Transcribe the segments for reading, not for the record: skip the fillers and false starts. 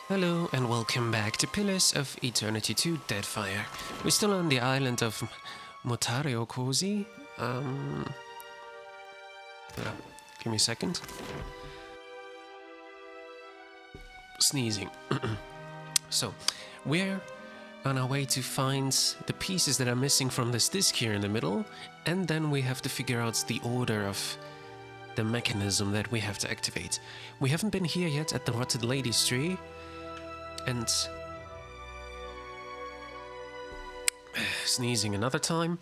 Hello and welcome back to Pillars of Eternity 2 Deadfire. We're still on the island of Motario Cozy. Give me a second. Sneezing. So, we're on our way to find the pieces that are missing from this disc here in the middle, and then we have to figure out the order of the mechanism that we have to activate. We haven't been here yet at the Rotted Lady's tree, and sneezing another time.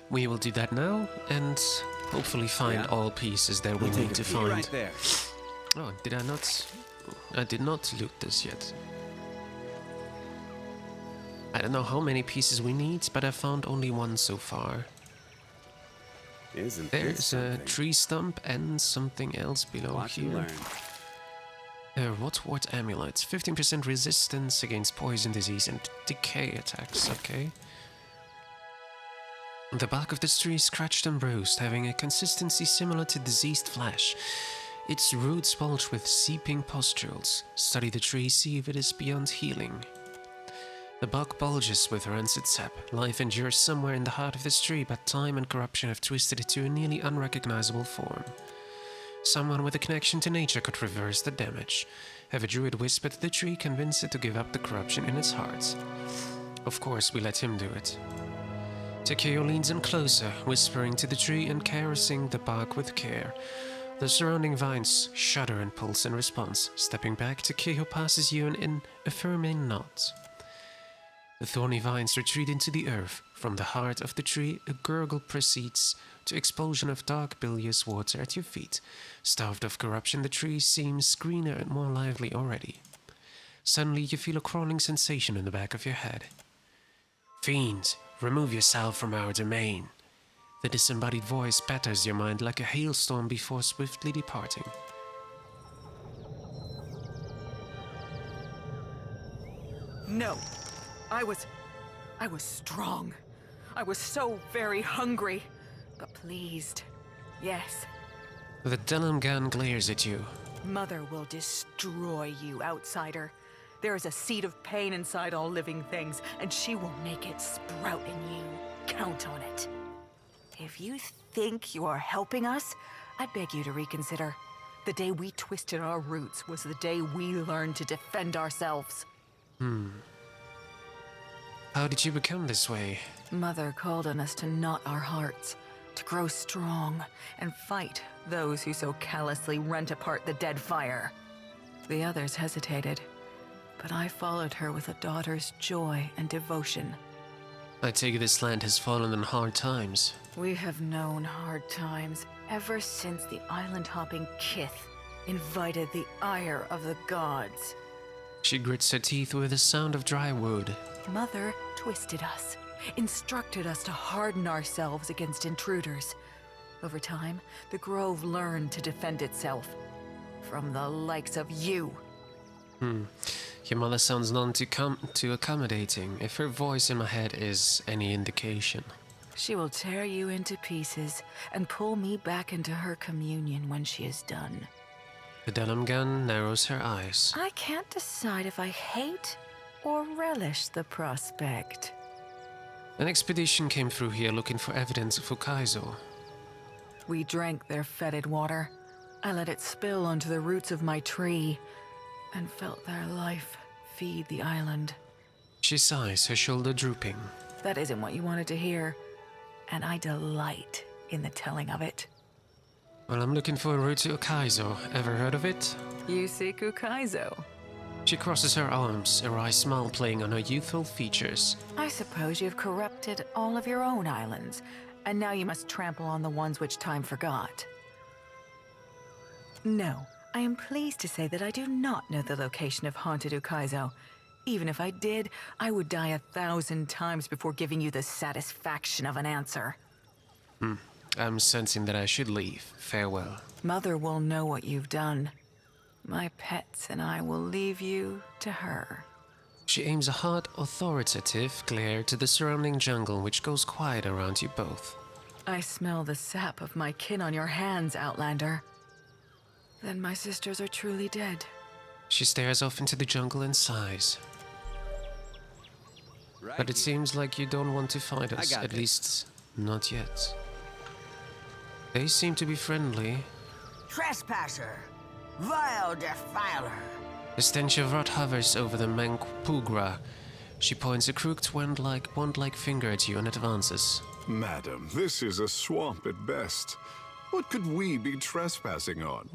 We will do that now and hopefully find all pieces that we need to find. Right there. Oh, did I not? I did not loot this yet. I don't know how many pieces we need, but I found only one so far. Isn't There's a tree stump and something else below Watch here. and learn. Rotwort amulets, 15% resistance against poison, disease, and decay attacks. Okay. The bark of this tree is scratched and bruised, having a consistency similar to diseased flesh. Its roots bulge with seeping pustules. Study the tree, see if it is beyond healing. The bark bulges with rancid sap. Life endures somewhere in the heart of this tree, but time and corruption have twisted it to a nearly unrecognizable form. Someone with a connection to nature could reverse the damage. Have a druid whisper to the tree, convince it to give up the corruption in its heart. Of course, we let him do it. Takeo leans in closer, whispering to the tree and caressing the bark with care. The surrounding vines shudder and pulse in response. Stepping back, Takeo passes you an affirming nod. The thorny vines retreat into the earth. From the heart of the tree, a gurgle proceeds to explosion of dark bilious water at your feet. Starved of corruption, the tree seems greener and more lively already. Suddenly, you feel a crawling sensation in the back of your head. Fiend, remove yourself from our domain. The disembodied voice batters your mind like a hailstorm before swiftly departing. No. I was strong. I was so very hungry, but pleased. Yes, The denim gun glares at you. Mother will destroy you, outsider. There is a seed of pain inside all living things, and she will make it sprout in you. Count on it. If you think you are helping us, I beg you to reconsider. The day we twisted our roots was the day we learned to defend ourselves. How did you become this way? Mother called on us to knot our hearts, to grow strong, and fight those who so callously rent apart the Deadfire. The others hesitated, but I followed her with a daughter's joy and devotion. I take it this land has fallen on hard times. We have known hard times ever since the island-hopping Kith invited the ire of the gods. She grits her teeth with the sound of dry wood. Mother twisted us, instructed us to harden ourselves against intruders. Over time, the Grove learned to defend itself from the likes of you. Your mother sounds none too accommodating, if her voice in my head is any indication. She will tear you into pieces and pull me back into her communion when she is done. The denim gun narrows her eyes. I can't decide if I hate or relish the prospect. An expedition came through here looking for evidence of Ukaizo. We drank their fetid water. I let it spill onto the roots of my tree and felt their life feed the island. She sighs, her shoulder drooping. That isn't what you wanted to hear, and I delight in the telling of it. Well, I'm looking for a route to Ukaizo. Ever heard of it? You seek Ukaizo? She crosses her arms, a wry smile playing on her youthful features. I suppose you've corrupted all of your own islands, and now you must trample on the ones which time forgot. No, I am pleased to say that I do not know the location of haunted Ukaizo. Even if I did, I would die 1,000 times before giving you the satisfaction of an answer. I'm sensing that I should leave. Farewell. Mother will know what you've done. My pets and I will leave you to her. She aims a hard, authoritative glare to the surrounding jungle, which goes quiet around you both. I smell the sap of my kin on your hands, Outlander. Then my sisters are truly dead. She stares off into the jungle and sighs. Right But it here. seems like you don't want to fight us, got at this. least not yet. They seem to be friendly. Trespasser, vile defiler. The stench of rot hovers over the Manpugra. She points a crooked wand-like finger at you and advances. Madam, this is a swamp at best. What could we be trespassing on?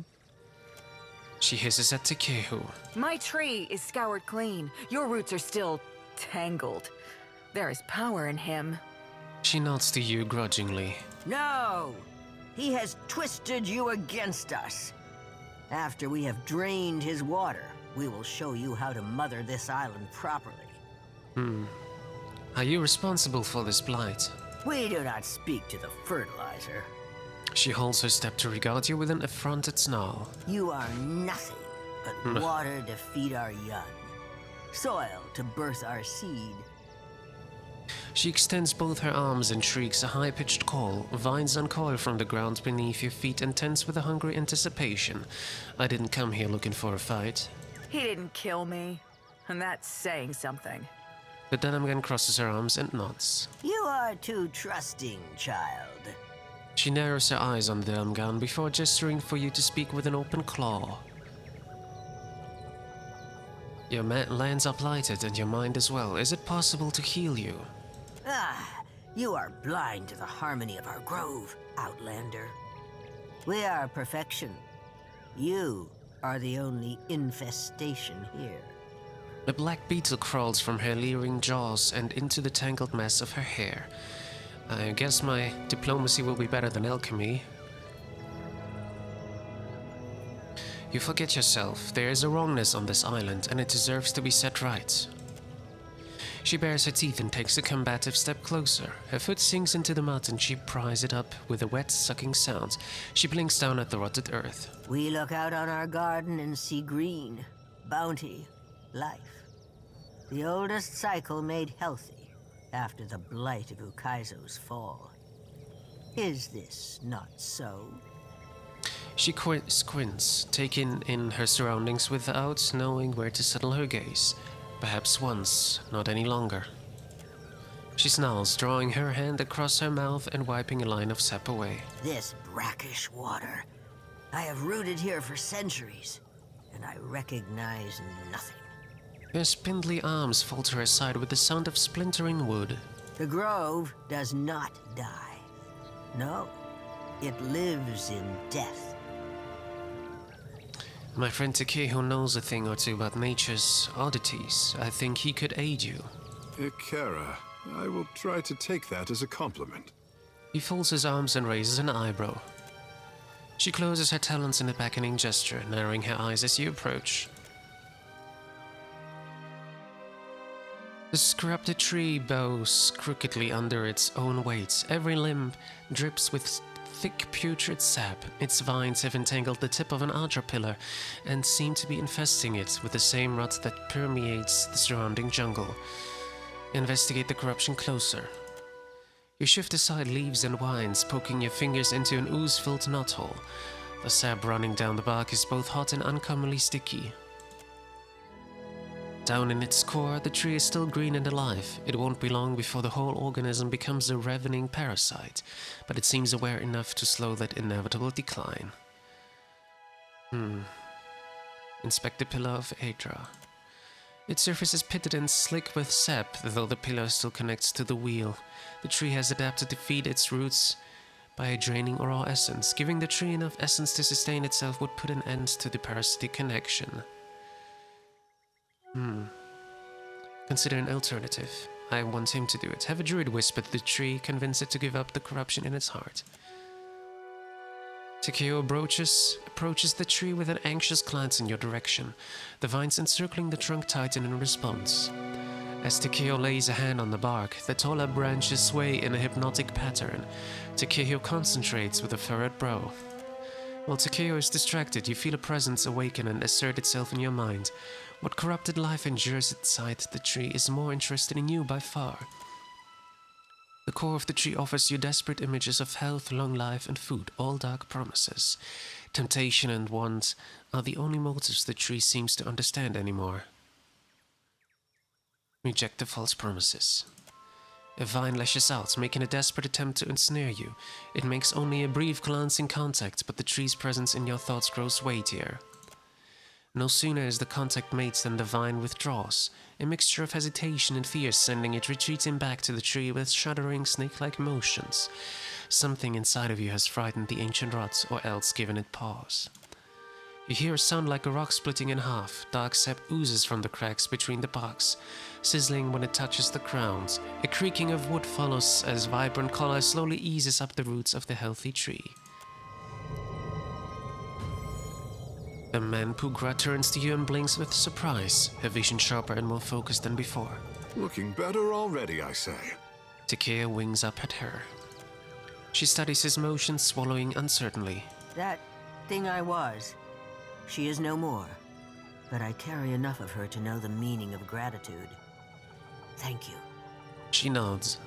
She hisses at Takehu. My tree is scoured clean. Your roots are still tangled. There is power in him. She nods to you grudgingly. No! He has twisted you against us. After we have drained his water, we will show you how to mother this island properly. Are you responsible for this blight? We do not speak to the fertilizer. She holds her step to regard you with an affronted snarl. You are nothing but water to feed our young, soil to birth our seed. She extends both her arms and shrieks a high-pitched call. Vines uncoil from the ground beneath your feet and tense with a hungry anticipation. I didn't come here looking for a fight. He didn't kill me, and that's saying something. The Dunham crosses her arms and nods. You are too trusting, child. She narrows her eyes on the Dunham before gesturing for you to speak with an open claw. Your lands are blighted and your mind as well. Is it possible to heal you? Ah, you are blind to the harmony of our grove, Outlander. We are perfection. You are the only infestation here. A black beetle crawls from her leering jaws and into the tangled mass of her hair. I guess my diplomacy will be better than alchemy. You forget yourself. There is a wrongness on this island, and it deserves to be set right. She bares her teeth and takes a combative step closer. Her foot sinks into the mud and she pries it up with a wet, sucking sound. She blinks down at the rotted earth. We look out on our garden and see green, bounty, life. The oldest cycle made healthy after the blight of Ukaizo's fall. Is this not so? She squints, taking in her surroundings without knowing where to settle her gaze. Perhaps once, not any longer. She snarls, drawing her hand across her mouth and wiping a line of sap away. This brackish water. I have rooted here for centuries, and I recognize nothing. Her spindly arms fall to her side with the sound of splintering wood. The grove does not die. No, it lives in death. My friend Takehu knows a thing or two about nature's oddities. I think he could aid you. Ikera, I will try to take that as a compliment. He folds his arms and raises an eyebrow. She closes her talons in a beckoning gesture, narrowing her eyes as you approach. The corrupted tree bows crookedly under its own weight. Every limb drips with thick putrid sap. Its vines have entangled the tip of an altar pillar and seem to be infesting it with the same rot that permeates the surrounding jungle. Investigate the corruption closer. You shift aside leaves and vines, poking your fingers into an ooze-filled knothole. The sap running down the bark is both hot and uncommonly sticky. Down in its core, the tree is still green and alive. It won't be long before the whole organism becomes a ravening parasite, but it seems aware enough to slow that inevitable decline. Inspect the pillar of Adra. Its surface is pitted and slick with sap, though the pillar still connects to the wheel. The tree has adapted to feed its roots by draining raw essence. Giving the tree enough essence to sustain itself would put an end to the parasitic connection. Consider an alternative. I want him to do it. Have a druid whisper to the tree, convince it to give up the corruption in its heart. Takeo approaches the tree with an anxious glance in your direction. The vines encircling the trunk tighten in response. As Takeo lays a hand on the bark, the taller branches sway in a hypnotic pattern. Takeo concentrates with a furrowed brow. While Takeo is distracted, you feel a presence awaken and assert itself in your mind. What corrupted life endures inside the tree is more interested in you by far. The core of the tree offers you desperate images of health, long life, and food, all dark promises. Temptation and want are the only motives the tree seems to understand anymore. Reject the false promises. A vine lashes out, making a desperate attempt to ensnare you. It makes only a brief glancing contact, but the tree's presence in your thoughts grows weightier. No sooner is the contact made than the vine withdraws, a mixture of hesitation and fear sending it retreating back to the tree with shuddering snake-like motions. Something inside of you has frightened the ancient rot, or else given it pause. You hear a sound like a rock splitting in half. Dark sap oozes from the cracks between the barks, sizzling when it touches the ground. A creaking of wood follows as vibrant color slowly eases up the roots of the healthy tree. The man Pugra turns to you and blinks with surprise, her vision sharper and more focused than before. Looking better already, I say. Takea wings up at her. She studies his motions, swallowing uncertainly. That thing I was, she is no more. But I carry enough of her to know the meaning of gratitude. Thank you. She nods.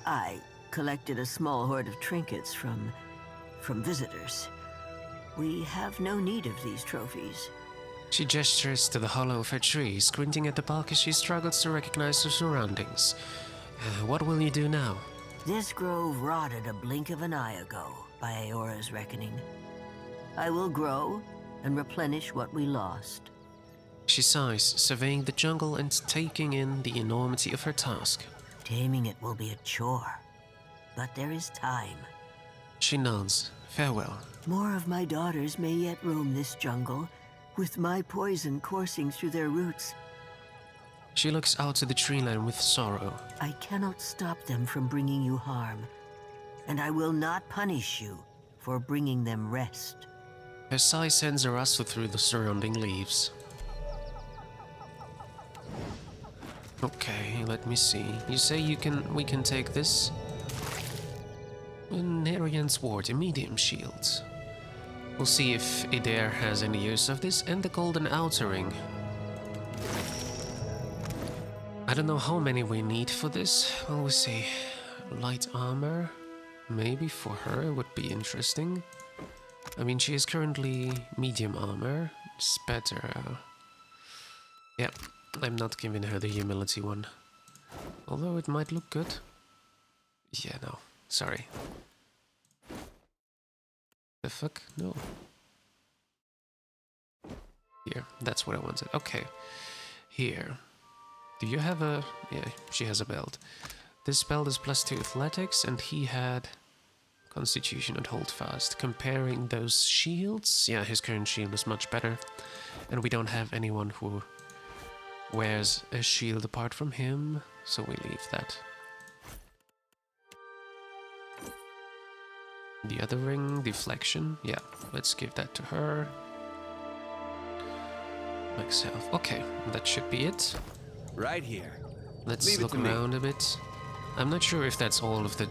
I collected a small hoard of trinkets from visitors. We have no need of these trophies. She gestures to the hollow of her tree, squinting at the bark as she struggles to recognize her surroundings. What will you do now? This grove rotted a blink of an eye ago, by Aora's reckoning. I will grow and replenish what we lost. She sighs, surveying the jungle and taking in the enormity of her task. Taming it will be a chore, but there is time. She nods. Farewell. More of my daughters may yet roam this jungle, with my poison coursing through their roots. She looks out to the treeline with sorrow. I cannot stop them from bringing you harm, and I will not punish you for bringing them rest. Her sigh sends a rustle through the surrounding leaves. Okay, let me see. You say we can take this? Narian's Ward, a medium shield. We'll see if Adair has any use of this, and the golden outer ring. I don't know how many we need for this. Well, we'll see. Light armor? Maybe for her would be interesting. I mean, she is currently medium armor. It's better. Yeah, I'm not giving her the humility one. Although it might look good. Yeah, no. Sorry. The fuck? No. Here, that's what I wanted. Okay. Here. Do you have a... Yeah, she has a belt. This belt is +2 athletics, and he had constitution and hold fast. Comparing those shields, yeah, his current shield is much better. And we don't have anyone who wears a shield apart from him, so we leave that. The other ring, deflection, yeah, let's give that to her. Myself, okay, that should be it. Right here. Let's look around a bit. I'm not sure if that's all of the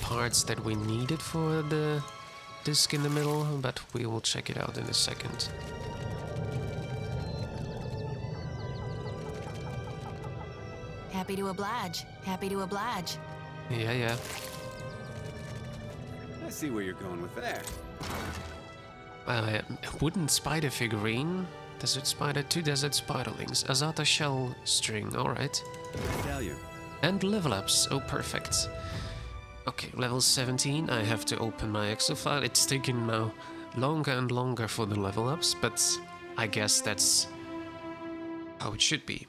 parts that we needed for the disc in the middle, but we will check it out in a second. Happy to oblige. Happy to oblige. Yeah. I see where you're going with that. A wooden spider figurine. Desert spider, 2 desert spiderlings. Azata shell string, alright. Tell you. And level ups, oh perfect. Okay, level 17, I have to open my Excel file. It's taking now longer and longer for the level ups, but I guess that's how it should be.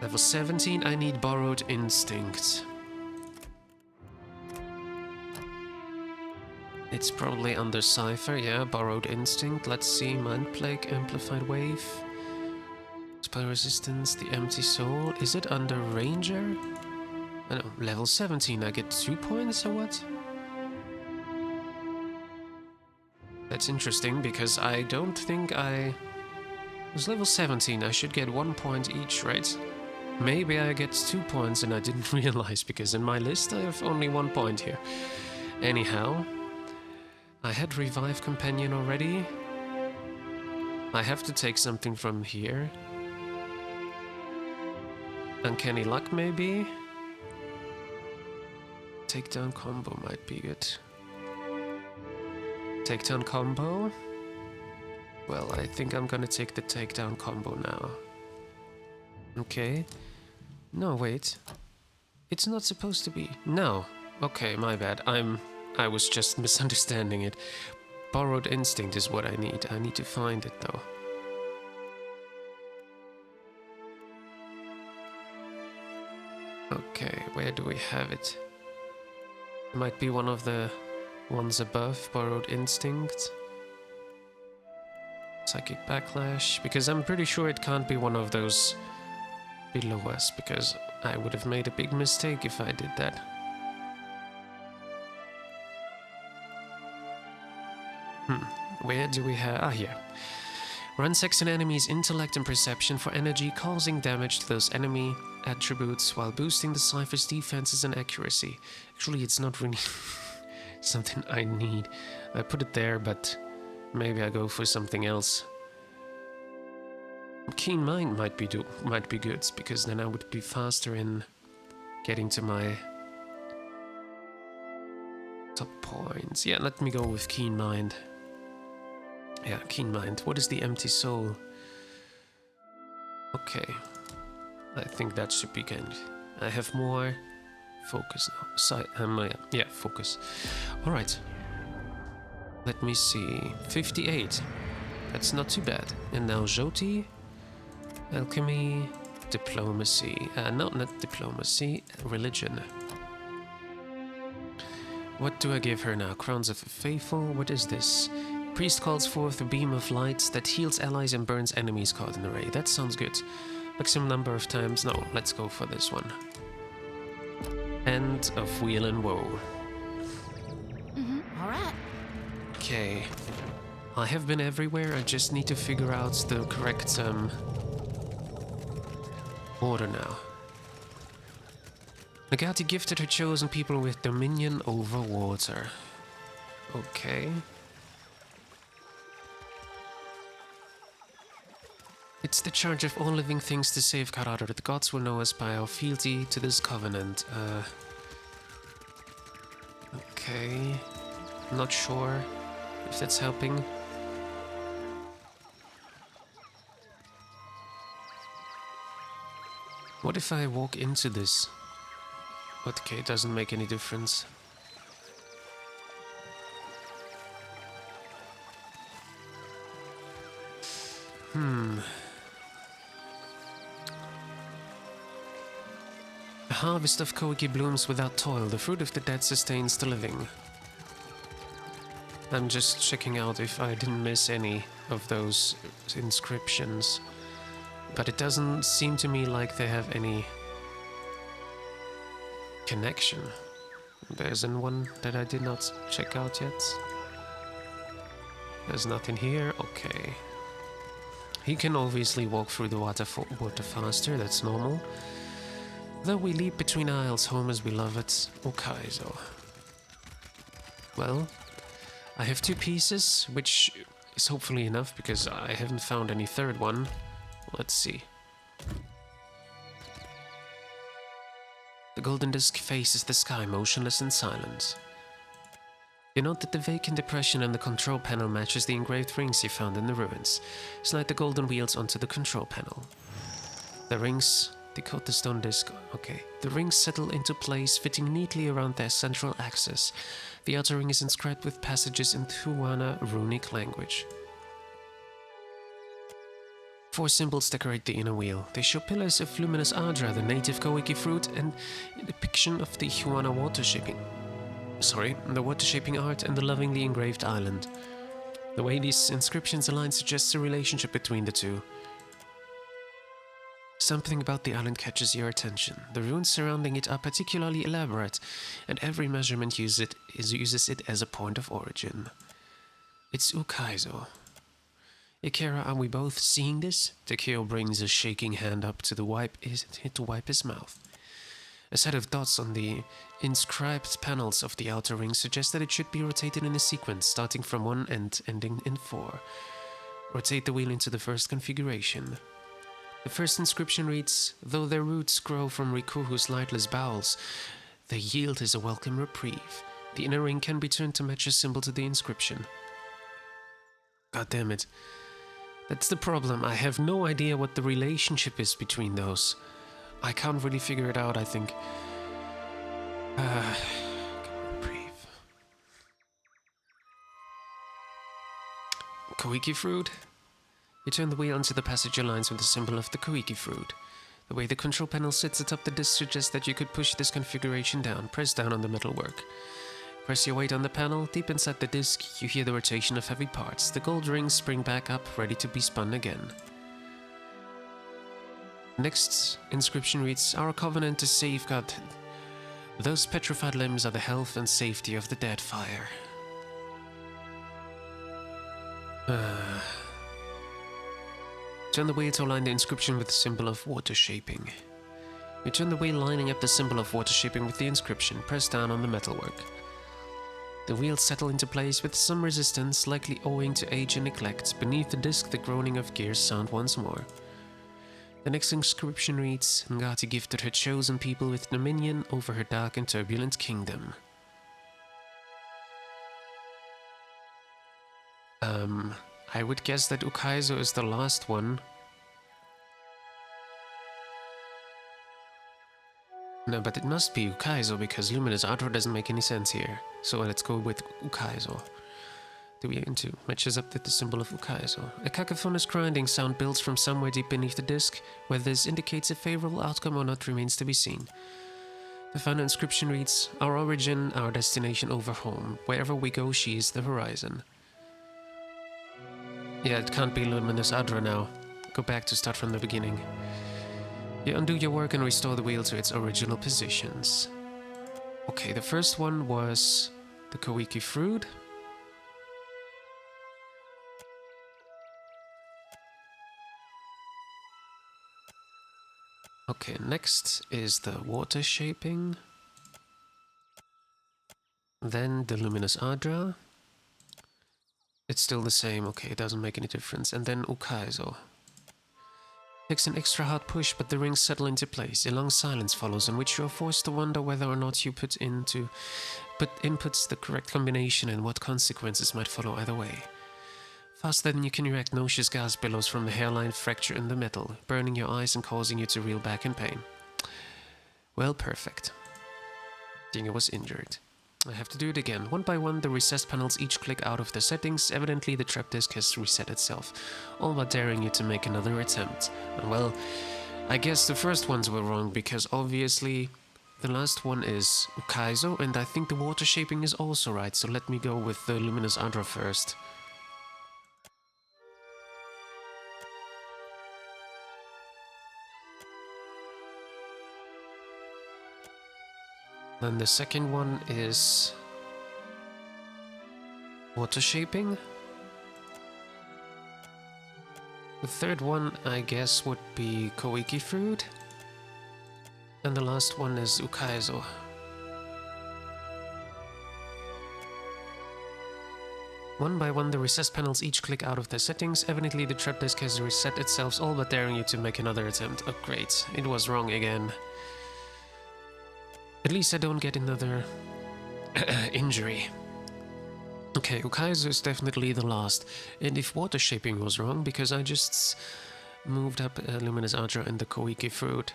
Level 17, I need borrowed instinct. It's probably under Cypher, yeah, borrowed instinct. Let's see, Mind Plague, Amplified Wave, Spell Resistance, the Empty Soul. Is it under Ranger? I know, level 17, I get 2 points or what? That's interesting, because I don't think I... It was level 17, I should get 1 point each, right? Maybe I get 2 points and I didn't realize, because in my list I have only 1 point here. Anyhow... I had Revive Companion already. I have to take something from here. Uncanny Luck, maybe? Takedown combo might be good. Takedown combo. Well, I think I'm gonna take the takedown combo now. Okay. No, wait. It's not supposed to be. No. Okay, my bad. I was just misunderstanding it. Borrowed instinct is what I need. I need to find it though. Okay, where do we have it? It might be one of the ones above, borrowed instinct. Psychic backlash, because I'm pretty sure it can't be one of those below us, because I would have made a big mistake if I did that. Where do we have... Ah, here. Ransacks an enemy's intellect and perception for energy, causing damage to those enemy attributes while boosting the cipher's defenses and accuracy. Actually, it's not really something I need. I put it there, but maybe I go for something else. Keen Mind might be good, because then I would be faster in getting to my top points. Yeah, let me go with Keen Mind. Yeah, Keen Mind. What is the Empty Soul? Okay. I think that should be good. I have more focus now. Yeah, focus. Alright. Let me see. 58. That's not too bad. And now Jyoti. Alchemy. Diplomacy. No, not diplomacy. Religion. What do I give her now? Crowns of the Faithful. What is this? Priest calls forth a beam of light that heals allies and burns enemies caught in array. That sounds good. Maximum number of times. No, let's go for this one. End of Wheel and Woe. Alright. Okay. I have been everywhere. I just need to figure out the correct order now. Nagati gifted her chosen people with dominion over water. Okay. It's the charge of all living things to safeguard Other. The gods will know us by our fealty to this covenant. Okay. Not sure if that's helping. What if I walk into this? Okay, it doesn't make any difference. A harvest of Koiki blooms without toil. The fruit of the dead sustains the living. I'm just checking out if I didn't miss any of those inscriptions. But it doesn't seem to me like they have any connection. There's one that I did not check out yet. There's nothing here. Okay. He can obviously walk through the water faster, that's normal. Though we leap between isles, home as we love it, Okaizo. Well, I have 2 pieces, which is hopefully enough because I haven't found any third one. Let's see. The golden disk faces the sky, motionless and silent. You note that the vacant depression on the control panel matches the engraved rings you found in the ruins. Slide the golden wheels onto the control panel. The rings decode the stone disk. Okay. The rings settle into place, fitting neatly around their central axis. The outer ring is inscribed with passages in Thuana runic language. 4 symbols decorate the inner wheel. They show pillars of luminous Adra, the native Koiki fruit, and a depiction of the Thuana the water-shaping art and the lovingly engraved island. The way these inscriptions align suggests a relationship between the two. Something about the island catches your attention. The runes surrounding it are particularly elaborate, and every measurement uses it as a point of origin. It's Ukaizo. Ikera, are we both seeing this? Takeo brings a shaking hand up to wipe his mouth. A set of dots on the inscribed panels of the outer ring suggest that it should be rotated in a sequence, starting from one end, ending in 4. Rotate the wheel into the first configuration. The first inscription reads, though their roots grow from Rikuhu's lightless bowels, their yield is a welcome reprieve. The inner ring can be turned to match a symbol to the inscription. God damn it. That's the problem. I have no idea what the relationship is between those. I can't really figure it out, I think. Breathe. Koiki fruit? You turn the wheel onto the passage aligns with the symbol of the Koiki fruit. The way the control panel sits atop the disc suggests that you could push this configuration down. Press down on the metalwork. Press your weight on the panel. Deep inside the disc, you hear the rotation of heavy parts. The gold rings spring back up, ready to be spun again. Next inscription reads, Our covenant to safeguard those petrified limbs are the health and safety of the Deadfire. Turn the wheel to align the inscription with the symbol of water shaping. You turn the wheel lining up the symbol of water shaping with the inscription. Press down on the metalwork. The wheels settle into place with some resistance, likely owing to age and neglect. Beneath the disc, the groaning of gears sound once more. The next inscription reads, Ngati gifted her chosen people with dominion over her dark and turbulent kingdom. I would guess that Ukaizo is the last one. No, but it must be Ukaizo because Luminous Ardor doesn't make any sense here. So let's go with Ukaizo. Do we into matches up with the symbol of Ukaizo. A cacophonous grinding sound builds from somewhere deep beneath the disc. Whether this indicates a favorable outcome or not remains to be seen. The final inscription reads, Our origin, our destination over home. Wherever we go, she is the horizon. Yeah, it can't be Luminous Adra now. Go back to start from the beginning. You undo your work and restore the wheel to its original positions. Okay, the first one was the Koiki fruit. Okay, next is the water shaping. Then the Luminous Adra. It's still the same, okay, it doesn't make any difference. And then Ukaizo. Takes an extra hard push, but the rings settle into place. A long silence follows, in which you are forced to wonder whether or not you put inputs the correct combination and what consequences might follow either way. Faster than you can react, nauseous gas billows from the hairline fracture in the metal, burning your eyes and causing you to reel back in pain. Well, perfect. Dingo was injured. I have to do it again. One by one, the recessed panels each click out of their settings. Evidently, the trap disk has reset itself, all but daring you to make another attempt. And well, I guess the first ones were wrong, because obviously the last one is Ukaizo, and I think the water shaping is also right, so let me go with the Luminous Adra first. Then the second one is water shaping. The third one, I guess, would be Koiki fruit. And the last one is Ukaizo. One by one, the recessed panels each click out of their settings. Evidently, the trap disk has reset itself, all but daring you to make another attempt. Oh, great. It was wrong again. At least I don't get another injury. Okay, Ukaizo is definitely the last. And if water shaping was wrong, because I just moved up Luminous Adra and the Koiki fruit.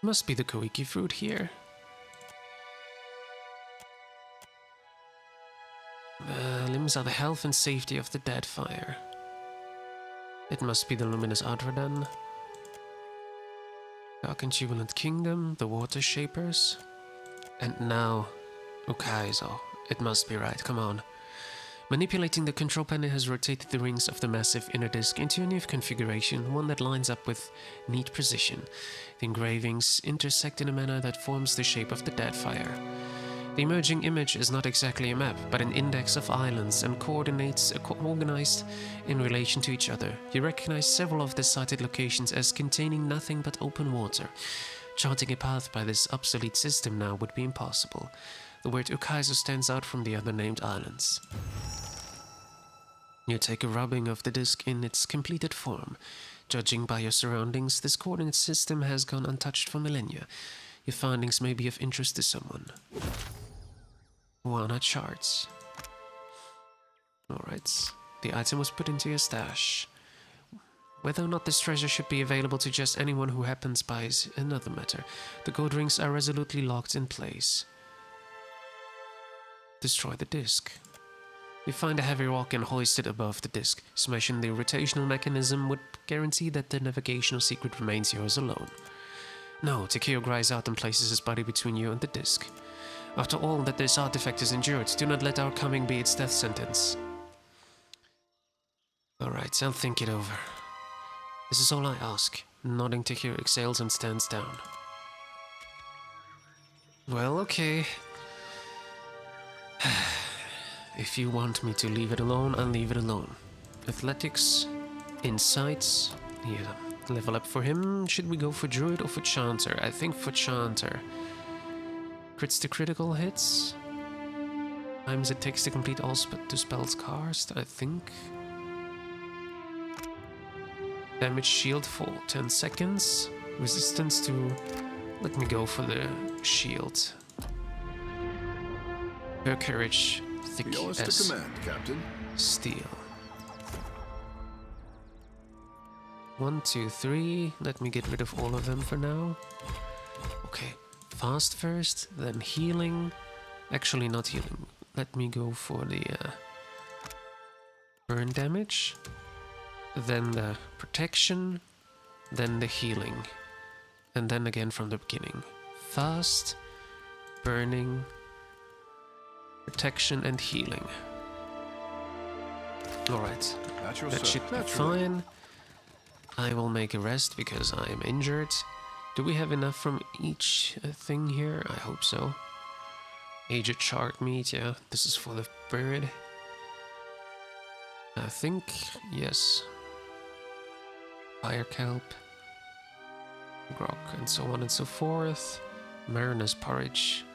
Must be the Koiki fruit here. Limbs are the health and safety of the Deadfire. It must be the Luminous Adra then. Dark and Jubilant Kingdom, the Water Shapers. And now, Ukaizo. It must be right, come on. Manipulating the control panel has rotated the rings of the massive inner disc into a new configuration, one that lines up with neat precision. The engravings intersect in a manner that forms the shape of the Deadfire. The emerging image is not exactly a map, but an index of islands and coordinates organized in relation to each other. You recognize several of the cited locations as containing nothing but open water. Charting a path by this obsolete system now would be impossible. The word Ukaizo stands out from the other named islands. You take a rubbing of the disk in its completed form. Judging by your surroundings, this coordinate system has gone untouched for millennia. Your findings may be of interest to someone. Wana charts. Alright. The item was put into your stash. Whether or not this treasure should be available to just anyone who happens by is another matter. The gold rings are resolutely locked in place. Destroy the disc. You find a heavy rock and hoist it above the disc. Smashing the rotational mechanism would guarantee that the navigational secret remains yours alone. No, Takeo cries out and places his body between you and the disc. After all that this artifact has endured, do not let our coming be its death sentence. Alright, I'll think it over. This is all I ask. Nodding, Takeo exhales and stands down. Well, okay. If you want me to leave it alone, I'll leave it alone. Athletics, insights, yeah, level up for him. Should we go for Druid or for Chanter? I think for Chanter. Crits to critical hits. Times it takes to complete all two spells cast, I think. Damage shield for 10 seconds. Resistance to... Let me go for the shield. Her courage, thick Yours as to command, Captain. steel. 1, 2, 3. Let me get rid of all of them for now. Okay, fast first, then healing. Actually, not healing. Let me go for the burn damage. Then the protection. Then the healing. And then again from the beginning. Fast, burning, protection and healing. Alright, that should be fine. I will make a rest because I am injured. Do we have enough from each thing here? I hope so. Aged chart meat, yeah. This is for the bird. I think, yes. Fire kelp. Grog and so on and so forth. Mariner's porridge.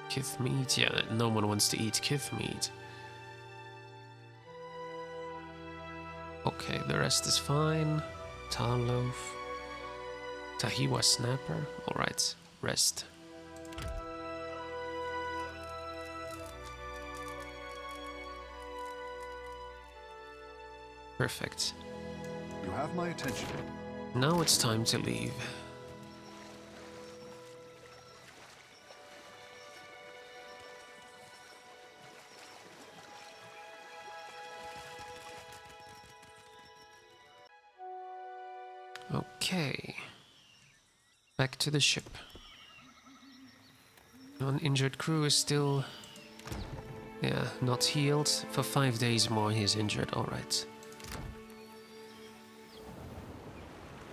Kith meat, yeah, no one wants to eat kith meat. Okay, the rest is fine. Tar loaf. Tahiwa snapper. Alright, rest. Perfect. You have my attention. Now it's time to leave. Okay. Back to the ship. One injured crew is still... yeah, not healed. For 5 days more he is injured, alright.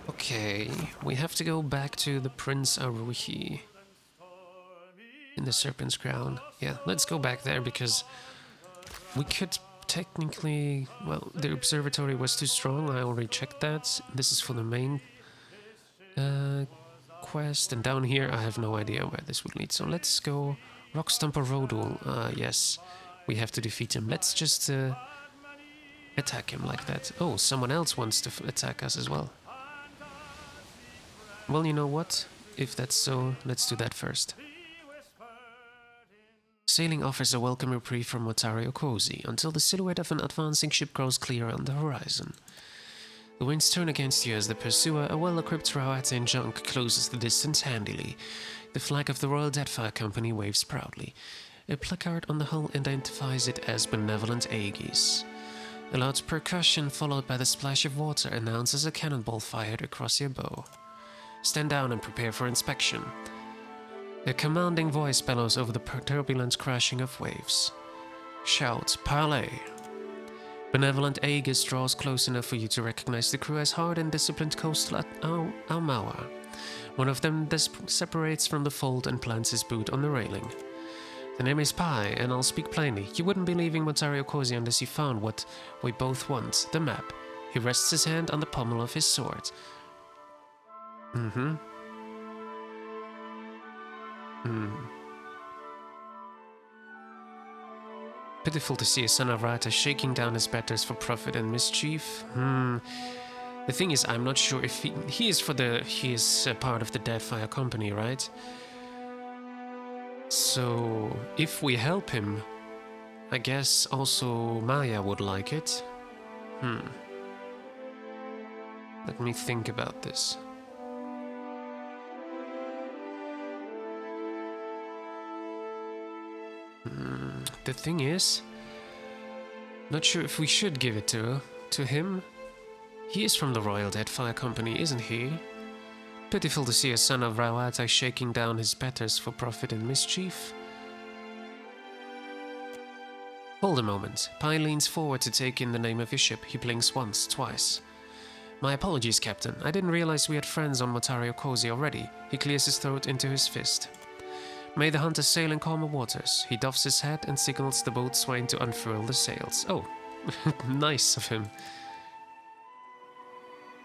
Okay, we have to go back to the Prince Aruhi. In the Serpent's Crown. Yeah, let's go back there because we could technically... well, the observatory was too strong, I already checked that. This is for the main quest, and down here I have no idea where this would lead. So let's go Rockstomper Rodul. Yes, we have to defeat him. Let's just attack him like that. Oh, someone else wants to attack us as well. Well, you know what? If that's so, let's do that first. Sailing offers a welcome reprieve from Watario Kozi until the silhouette of an advancing ship grows clear on the horizon. The winds turn against you as the pursuer, a well-equipped Rauatan junk, closes the distance handily. The flag of the Royal Deadfire Company waves proudly. A placard on the hull identifies it as Benevolent Aegis. A loud percussion followed by the splash of water announces a cannonball fired across your bow. Stand down and prepare for inspection. A commanding voice bellows over the turbulent crashing of waves. Shout, parley! Benevolent Aegis draws close enough for you to recognize the crew as hard and disciplined coastal at Aumaua. One of them separates from the fold and plants his boot on the railing. The name is Pai, and I'll speak plainly. You wouldn't be leaving Watario Kozi unless you found what we both want, the map. He rests his hand on the pommel of his sword. Pitiful to see a son of Rata shaking down his betters for profit and mischief. The thing is, I'm not sure if he is a part of the Deadfire Company, right? So, if we help him, I guess also Maya would like it. Let me think about this. The thing is, not sure if we should give it to him. He is from the Royal Deadfire Company, isn't he? Pitiful to see a son of Rawata shaking down his betters for profit and mischief. Hold a moment. Pai leans forward to take in the name of his ship. He blinks once, twice. My apologies, Captain. I didn't realize we had friends on Motario Cozy already. He clears his throat into his fist. May the hunter sail in calmer waters. He doffs his hat and signals the boatswain to unfurl the sails. Oh, nice of him.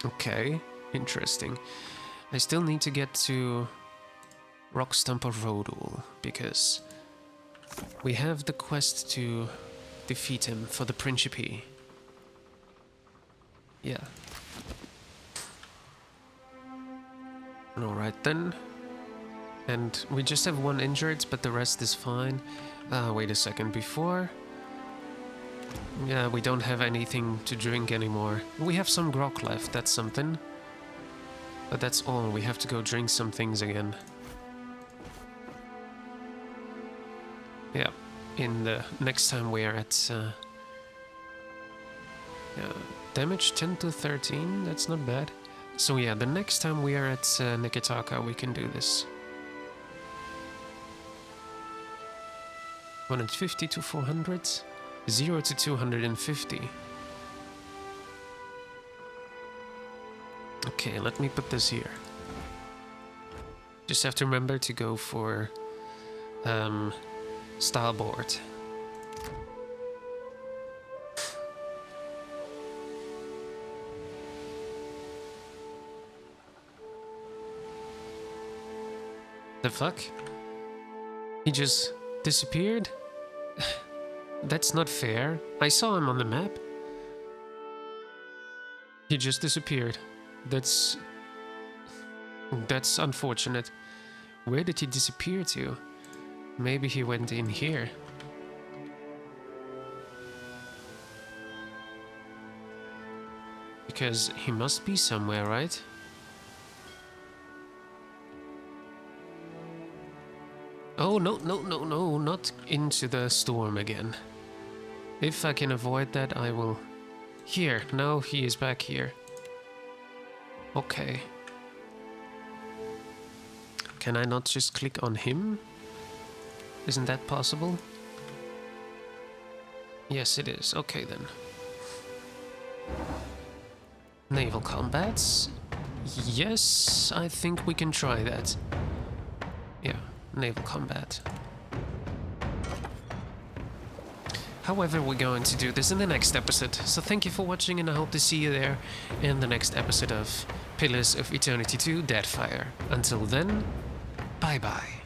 Okay, interesting. I still need to get to Rockstumper Rodul, because we have the quest to defeat him for the Principe. Yeah. Alright then. And we just have one injured, but the rest is fine. Wait a second, before... Yeah, we don't have anything to drink anymore. We have some grog left, that's something. But that's all, we have to go drink some things again. Yeah, in the next time we are at... yeah, damage 10 to 13, that's not bad. So yeah, the next time we are at Nikitaka we can do this. 150 to 400, 0 to 250. Okay, let me put this here. Just have to remember to go for starboard. The fuck? He just disappeared? That's not fair. I saw him on the map. He just disappeared. That's unfortunate. Where did he disappear to? Maybe he went in here. Because he must be somewhere, right? Oh, no, no, no, no, not into the storm again. If I can avoid that, I will... Here, now he is back here. Okay. Can I not just click on him? Isn't that possible? Yes, it is. Okay, then. Naval combats? Yes, I think we can try that. Yeah. Naval combat. However, we're going to do this in the next episode. So thank you for watching, and I hope to see you there in the next episode of Pillars of Eternity 2 Deadfire. Until then, bye bye.